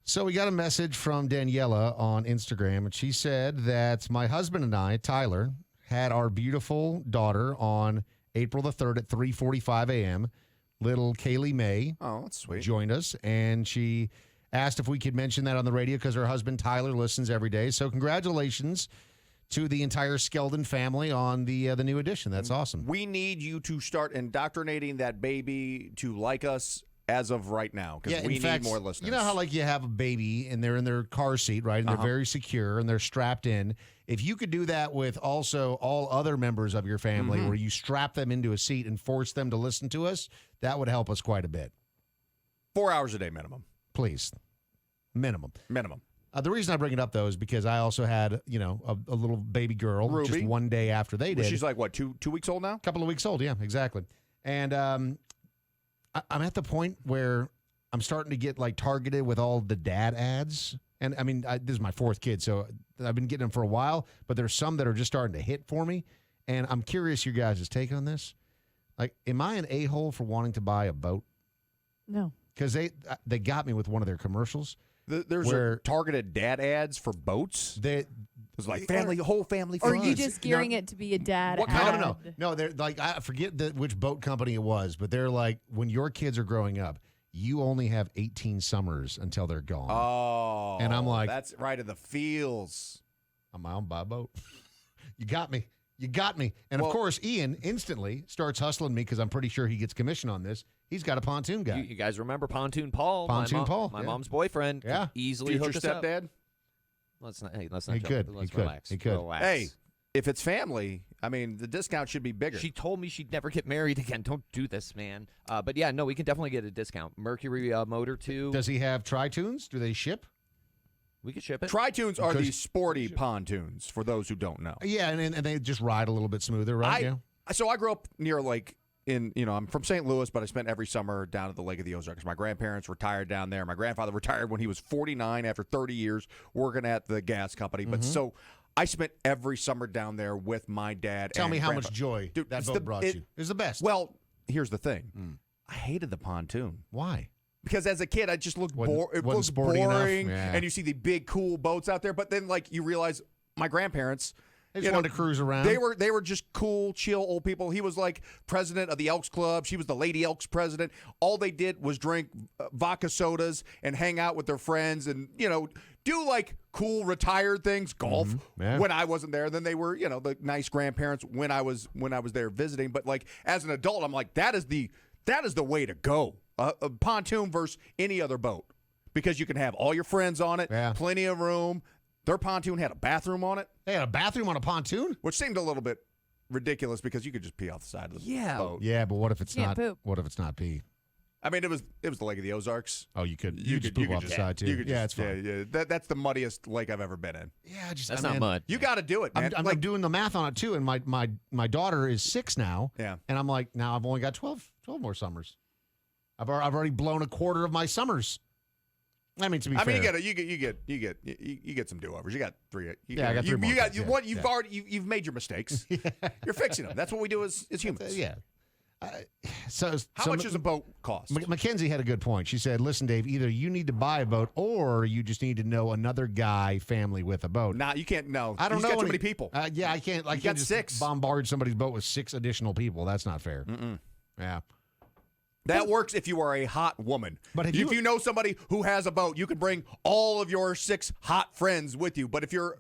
So we got a message from Daniela on Instagram, and she said that my husband and I, Tyler, had our beautiful daughter on April the 3rd at 3:45 a.m. Little Kaylee May that's sweet. joined us, and she asked if we could mention that on the radio because her husband Tyler listens every day. So congratulations to the entire Skeldon family on the new edition. That's awesome. We need you to start indoctrinating that baby to like us as of right now, because we need more listeners. You know how you have a baby and they're in their car seat, right? And they're very secure and they're strapped in. If you could do that with also all other members of your family, where you strap them into a seat and force them to listen to us, that would help us quite a bit. 4 hours a day minimum. Please. Minimum. The reason I bring it up, though, is because I also had, a little baby girl Ruby. just one day after they did. She's like, what, two weeks old now? A couple of weeks old, yeah, exactly. And I'm at the point where I'm starting to get targeted with all the dad ads. And I mean, this is my fourth kid, so I've been getting them for a while, but there's some that are just starting to hit for me. And I'm curious your guys' take on this. Am I an a-hole for wanting to buy a boat? No. Because they got me with one of their commercials. There's targeted dad ads for boats. It's like whole family. Or funds. you just gearing it to be a dad What ad. kind No, they're I forget which boat company it was, but they're like, when your kids are growing up, you only have 18 summers until they're gone. Oh, and I'm like, that's right in the feels. I'm out buy a boat. You got me. And of course, Ian instantly starts hustling me because I'm pretty sure he gets commission on this. He's got a pontoon guy. You guys remember Pontoon Paul? Paul, my mom's boyfriend. Yeah, could easily Future hook us up. stepdad. Let's not. Hey, let's He not. joke. could. Let's He could. relax. He could. Relax. Hey, if it's family, I mean, the discount should be bigger. She told me she'd never get married again. Don't do this, man. But yeah, no, we can definitely get a discount. Mercury Motor 2. Does he have tri-tunes? Do they ship? We could ship it. Tri-tunes are the sporty pontoons, for those who don't know. Yeah, and they just ride a little bit smoother, right? So I grew up near I'm from St. Louis, but I spent every summer down at the Lake of the Ozarks. My grandparents retired down there. My grandfather retired when he was 49 after 30 years working at the gas company. But so I spent every summer down there with my dad. Tell me how grandpa. much joy that boat brought you. It was the best. Well, here's the thing. I hated the pontoon. Why? Because as a kid, I just looked boring. It wasn't looked sporty enough. boring, Yeah. and you see the big, cool boats out there. But then, you realize my grandparents, They just wanted to cruise around. They were just cool, chill old people. He was president of the Elks Club. She was the Lady Elks president. All they did was drink vodka sodas and hang out with their friends, and do cool retired things, golf when I wasn't there. Then they were the nice grandparents when I was there visiting. But as an adult, I'm like, that is the way to go. A pontoon versus any other boat, because you can have all your friends on it, plenty of room. Their pontoon had a bathroom on it. They had a bathroom on a pontoon? Which seemed a little bit ridiculous because you could just pee off the side of the boat. Yeah, but what if it's not poop. What if it's not pee? I mean, it was the Lake of the Ozarks. Oh, you could poop off the side too. It's fine. Yeah. That's the muddiest lake I've ever been in. Yeah, That's not mud. You got to do it, man. I'm doing the math on it too, and my daughter is 6 now. Yeah. And I'm like, now I've only got 12 more summers. I've already blown a quarter of my summers. I mean, to be fair, you get some do-overs. You got 3. I got 3 more. You've made your mistakes. You're fixing them. That's what we do as humans. Yeah. How much does a boat cost? Mackenzie had a good point. She said, listen, Dave, either you need to buy a boat or you just need to know another guy family with a boat. Nah, you can't know. I don't know. Got too many people. I can't. I can't just 6. bombard somebody's boat with 6 additional people. That's not fair. Yeah. That works if you are a hot woman. But if you know somebody who has a boat, you can bring all of your 6 hot friends with you. But if you're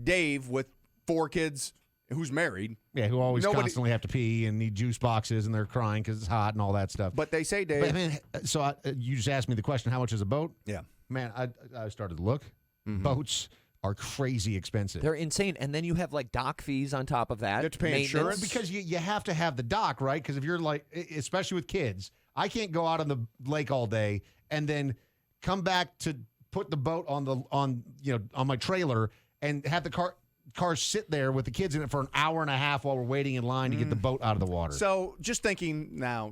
Dave with 4 kids who's married. Yeah, who always constantly have to pee and need juice boxes and they're crying because it's hot and all that stuff. But they say, Dave. But, man, so you just asked me the question, how much is a boat? Yeah. Man, I started to look. Boats are crazy expensive. They're insane. And then you have dock fees on top of that. You have to pay insurance. Because you have to have the dock, right? Because if you're especially with kids, I can't go out on the lake all day and then come back to put the boat on my trailer and have the car sit there with the kids in it for an hour and a half while we're waiting in line to get the boat out of the water. So just thinking now,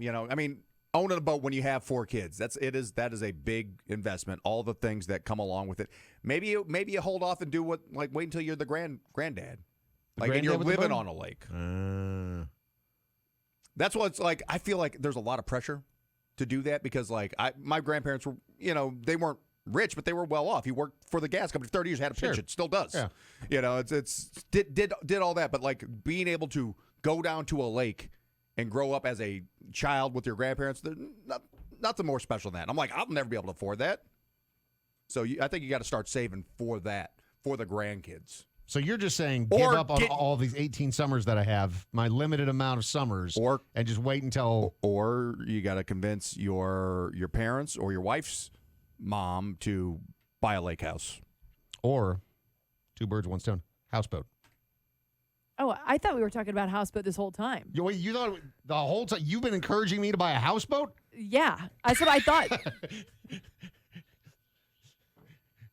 owning a boat when you have 4 kids, that is a big investment. All the things that come along with it. Maybe you hold off and do wait until you're the granddad, and you're living on a lake. That's what it's like. I feel like there's a lot of pressure to do that because my grandparents were, they weren't rich, but they were well off. He worked for the gas company for 30 years, had a Sure. pension, still does. Yeah. You know, it's did all that, but like being able to go down to a lake and grow up as a child with your grandparents, they're nothing more special than that. I'm like, I'll never be able to afford that. So I think you got to start saving for that, for the grandkids. So you're just saying give Or up on get- all these 18 summers that I have, my limited amount of summers, Or and just wait until or you got to convince your parents or your wife's mom to buy a lake house. or two birds, one stone, houseboat. Oh, I thought we were talking about houseboat this whole time. Wait, you thought the whole time you've been encouraging me to buy a houseboat? Yeah, that's what I thought.